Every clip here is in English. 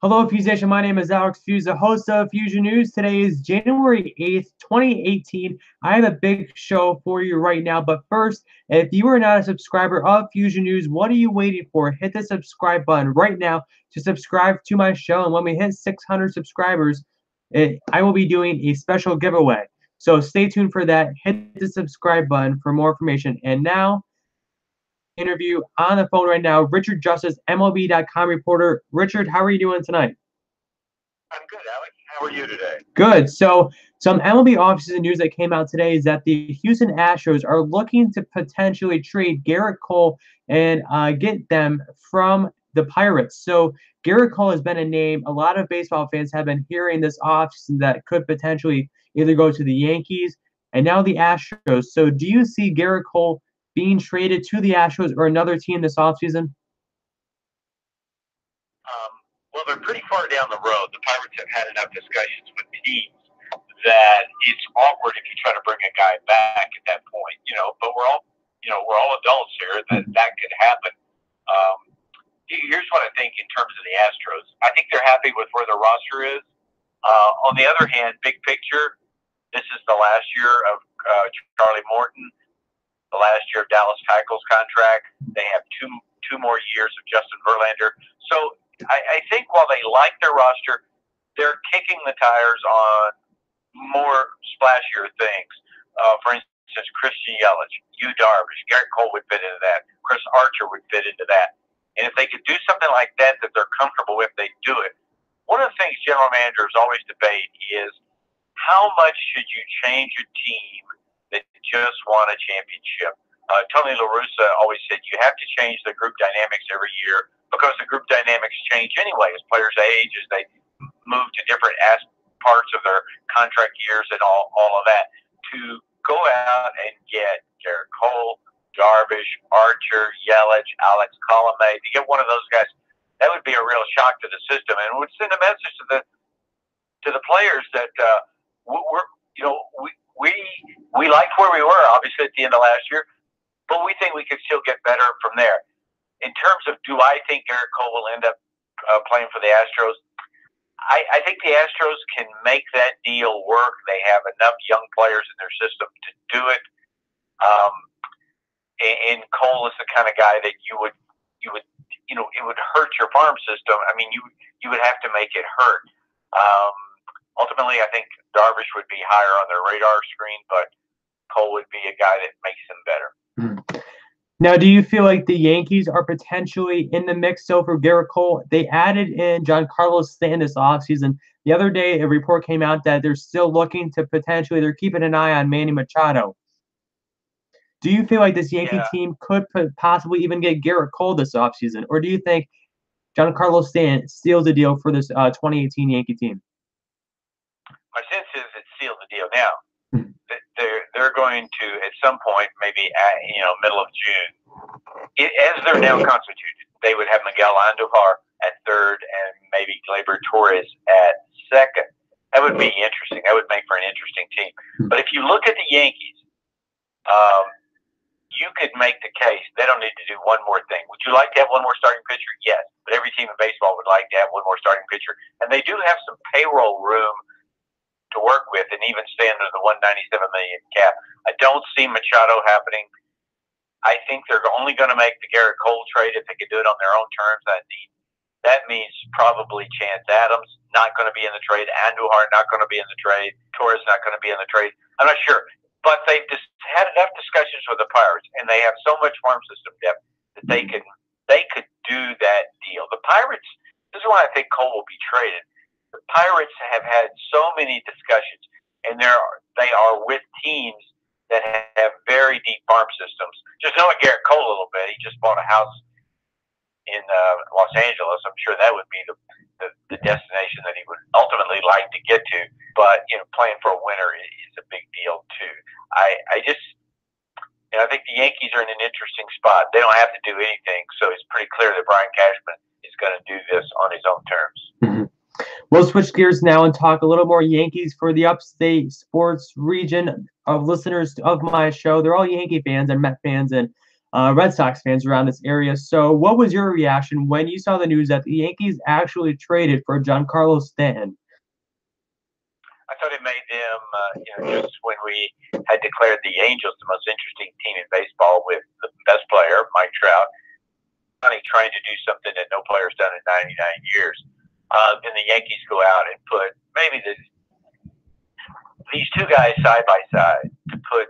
Hello, Fusation. My name is Alex Fuse, the host of Fusion News. Today is January 8th, 2018. I have a big show for you right now. But first, if you are not a subscriber of Fusion News, what are you waiting for? Hit the subscribe button right now to subscribe to my show. And when we hit 600 subscribers, I will be doing a special giveaway. So stay tuned for that. Hit the subscribe button for more information. And now, interview on the phone right now, Richard Justice, MLB.com reporter. Richard, how are you doing tonight? I'm good, Alex. How are you today? Good. So some MLB offseason news that came out today is that the Houston Astros are looking to potentially trade Gerrit Cole and get them from the Pirates. So Gerrit Cole has been a name a lot of baseball fans have been hearing this offseason that could potentially either go to the Yankees and now the Astros. So do you see Gerrit Cole being traded to the Astros or another team this offseason? Well, they're pretty far down the road. The Pirates have had enough discussions with teams that it's awkward if you try to bring a guy back at that point, but we're all adults here, that could happen. Here's what I think in terms of the Astros. I think they're happy with where their roster is. On the other hand, big picture, this is the last year of Charlie Morton, the last year of Dallas Keichel's contract. They have two more years of Justin Verlander. So I think while they like their roster, they're kicking the tires on more splashier things. For instance, Christian Yelich, Yu Darvish, Gerrit Cole would fit into that. Chris Archer would fit into that. And if they could do something like that they're comfortable with, they do it. One of the things general managers always debate is how much should you change your team that just won a championship? Tony La Russa always said you have to change the group dynamics every year because the group dynamics change anyway as players age, as they move to different parts of their contract years and all of that. To go out and get Gerrit Cole, Darvish, Archer, Yelich, Alex Colomé, to get one of those guys, that would be a real shock to the system and would send a message to the players that we liked where we were, obviously, at the end of last year, but we think we could still get better from there. In terms of do I think Gerrit Cole will end up playing for the Astros, I think the Astros can make that deal work. They have enough young players in their system to do it. And Cole is the kind of guy that it would hurt your farm system. I mean, you would have to make it hurt. Ultimately, I think Darvish would be higher on their radar screen, but Cole would be a guy that makes them better. Now, do you feel like the Yankees are potentially in the mix so for Gerrit Cole? They added in Giancarlo Stanton this offseason. The other day, a report came out that they're still looking to they're keeping an eye on Manny Machado. Do you feel like this Yankee team could possibly even get Gerrit Cole this offseason? Or do you think Giancarlo Stanton seals the deal for this 2018 Yankee team? My sense is it sealed the deal now. They're going to, at some point, maybe middle of June, as they're now constituted, they would have Miguel Andujar at third and maybe Gleyber Torres at second. That would be interesting. That would make for an interesting team. But if you look at the Yankees, you could make the case they don't need to do one more thing. Would you like to have one more starting pitcher? Yes. But every team in baseball would like to have one more starting pitcher. And they do have some payroll room to work with and even stay under the $197 million cap. I don't see Machado happening. I think they're only going to make the Gerrit Cole trade if they can do it on their own terms. That means probably Chance Adams not going to be in the trade, Andujar not going to be in the trade, Torres not going to be in the trade. I'm not sure. But they've just had enough discussions with the Pirates, and they have so much farm system depth that they could do that deal. The Pirates, this is why I think Cole will be traded. The Pirates have had so many discussions, and they are with teams that have very deep farm systems. Just knowing Gerrit Cole a little bit, he just bought a house in Los Angeles. I'm sure that would be the destination that he would ultimately like to get to. But playing for a winner is a big deal too. I think the Yankees are in an interesting spot. They don't have to do anything, so it's pretty clear that Brian Cashman is going to do this on his own terms. We'll switch gears now and talk a little more Yankees for the upstate sports region of listeners of my show. They're all Yankee fans and Met fans, and Red Sox fans around this area. So, what was your reaction when you saw the news that the Yankees actually traded for Giancarlo Stanton? I thought it made them, just when we had declared the Angels the most interesting team in baseball with the best player, Mike Trout, trying to do something that no player's done in 99 years. Then the Yankees go out and put maybe these two guys side by side. To put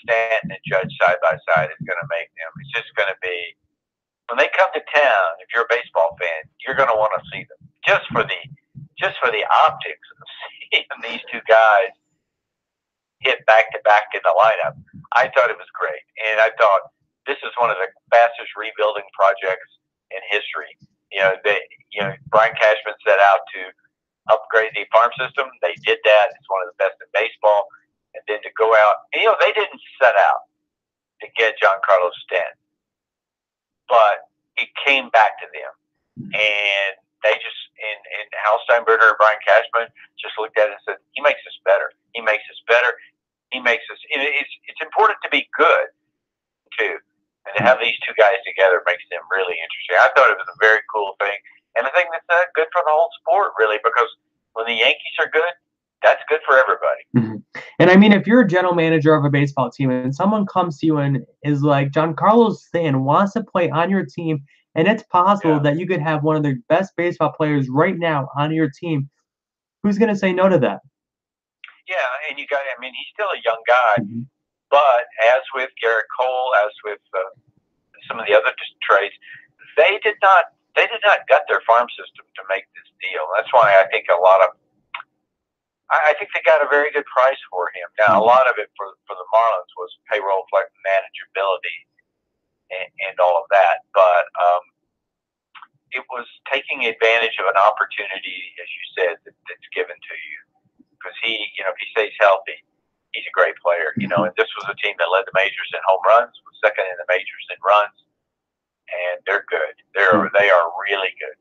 Stanton and Judge side by side is going to make them. It's just going to be, when they come to town, if you're a baseball fan, you're going to want to see them just for the optics of seeing these two guys hit back to back in the lineup. I thought it was great, and I thought this is one of the fastest rebuilding projects in history. Brian Cashman set out to upgrade the farm system. They did that. It's one of the best in baseball. And then to go out, they didn't set out to get Giancarlo Stanton, but it came back to them. And they just, and Hal Steinbrenner and Brian Cashman just looked at it and said, he makes us better. He makes us better. He makes us, it's important to be good, too. And to have these two guys together makes them really interesting. I thought it was a very cool thing. And I think that's good for the whole sport, really, because when the Yankees are good, that's good for everybody. Mm-hmm. And I mean, if you're a general manager of a baseball team and someone comes to you and is like, Giancarlo Stanton wants to play on your team, and it's possible that you could have one of the best baseball players right now on your team, who's going to say no to that? Yeah, and he's still a young guy. Mm-hmm. But as with Gerrit Cole, as with some of the other trades, they did not gut their farm system to make this deal. That's why I think I think they got a very good price for him. Now, a lot of it for the Marlins was payroll manageability and all of that, but it was taking advantage of an opportunity, as you said, that's given to you. Because if he stays healthy, he's a great player. And this was a team that led the majors in home runs, was second in the majors in runs, and they're good. They are really good.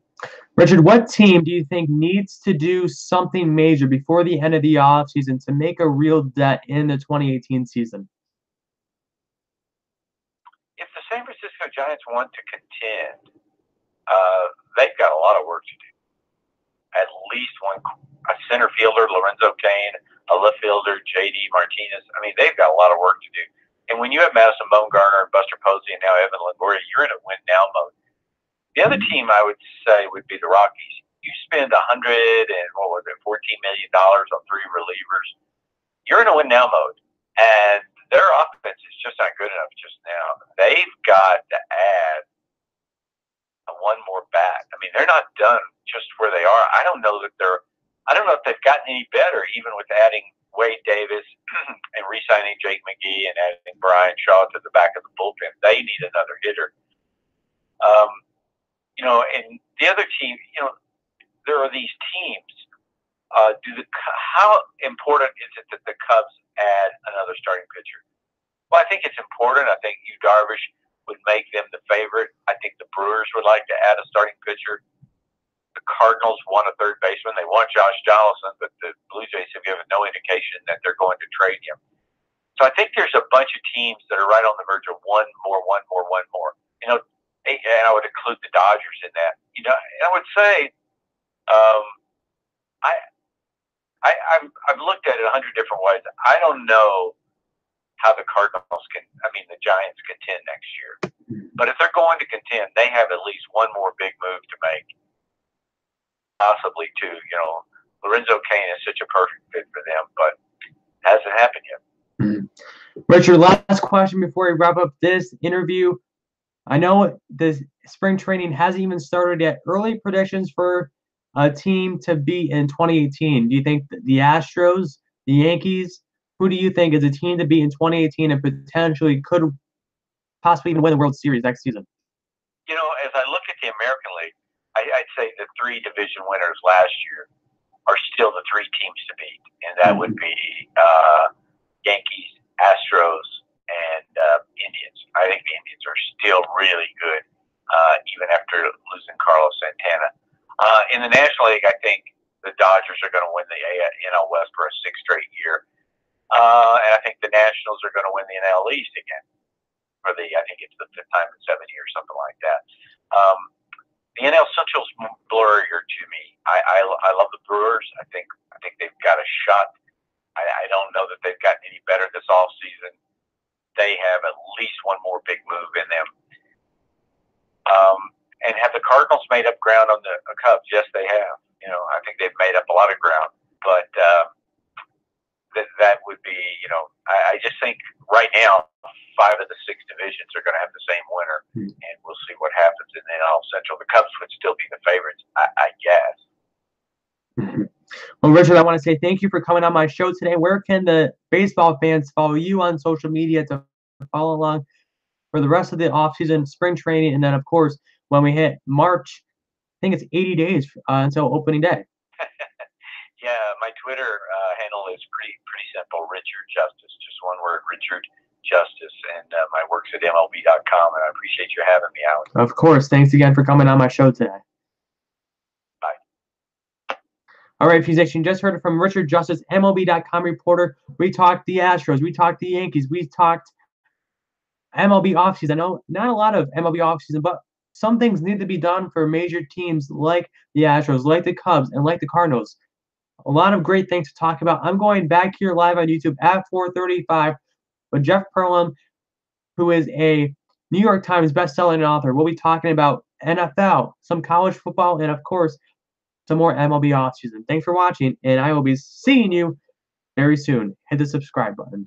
Richard, what team do you think needs to do something major before the end of the offseason to make a real dent in the 2018 season? If the San Francisco Giants want to contend, they've got a lot of work to do. At least a center fielder, Lorenzo Cain, a left fielder, J.D. Martinez. I mean, they've got a lot of work to do. And when you have Madison Bumgarner and Buster Posey and now Evan Longoria, you're in a win-now mode. The other team I would say would be the Rockies. You spend $14 million on three relievers. You're in a win-now mode. And their offense is just not good enough just now. They've got to add one more bat. I mean, they're not done just where they are. I don't know if they've gotten any better, even with adding Wade Davis and re-signing Jake McGee and adding Brian Shaw to the back of the bullpen. They need another hitter. And the other team, there are these teams. How important is it that the Cubs add another starting pitcher? Well, I think it's important. I think Yu Darvish would make them the favorite. I think the Brewers would like to add a starting pitcher. The Cardinals want a third baseman. They want Josh Donaldson, but the Blue Jays have given no indication that they're going to trade him. So I think there's a bunch of teams that are right on the verge of one more. And I would include the Dodgers in that. I would say, I've looked at it 100 different ways. I don't know how the Giants contend next year. But if they're going to contend, they have at least one more big move to make. Possibly two. Lorenzo Cain is such a perfect fit for them, but it hasn't happened yet. Richard, last question before we wrap up this interview. I know the spring training hasn't even started yet. Early predictions for a team to beat in 2018. Do you think the Astros, the Yankees, who do you think is a team to beat in 2018 and potentially could possibly even win the World Series next season? As I look at the American League, I'd say the three division winners last year are still the three teams to beat, and that would be Yankees, Astros, and Indians. I think the Indians are still really good, even after losing Carlos Santana. In the National League, I think the Dodgers are going to win the NL West for a sixth straight year. And I think the Nationals are going to win the NL East again. I think it's the fifth time in 7 years, something like that. The NL Central's blurrier to me. I love the Brewers. I think they've got a shot. I don't know that they've gotten any better this offseason. They have at least one more big move in them. And have the Cardinals made up ground on the Cubs? Yes, they have. I think they've made up a lot of ground, but that would be, I just think right now 5 of the 6 divisions are going to have the same winner, and we'll see what happens in the NL Central. The Cubs would still be the favorites, I guess. Well, Richard, I want to say thank you for coming on my show today. Where can the baseball fans follow you on social media to follow along for the rest of the offseason, spring training, and then, of course, when we hit March, I think it's 80 days until opening day. Yeah, my Twitter handle is pretty simple, Richard Justice, just one word, Richard Justice, and my work's at MLB.com, and I appreciate you having me out. Of course. Thanks again for coming on my show today. Bye. All right, Fusation, just heard it from Richard Justice, MLB.com reporter. We talked the Astros. We talked the Yankees. We talked MLB offseason. I know not a lot of MLB offseason, but some things need to be done for major teams like the Astros, like the Cubs, and like the Cardinals. A lot of great things to talk about. I'm going back here live on YouTube at 4:35 with Jeff Perlum, who is a New York Times best-selling author. We'll be talking about NFL, some college football, and, of course, some more MLB offseason. Thanks for watching, and I will be seeing you very soon. Hit the subscribe button.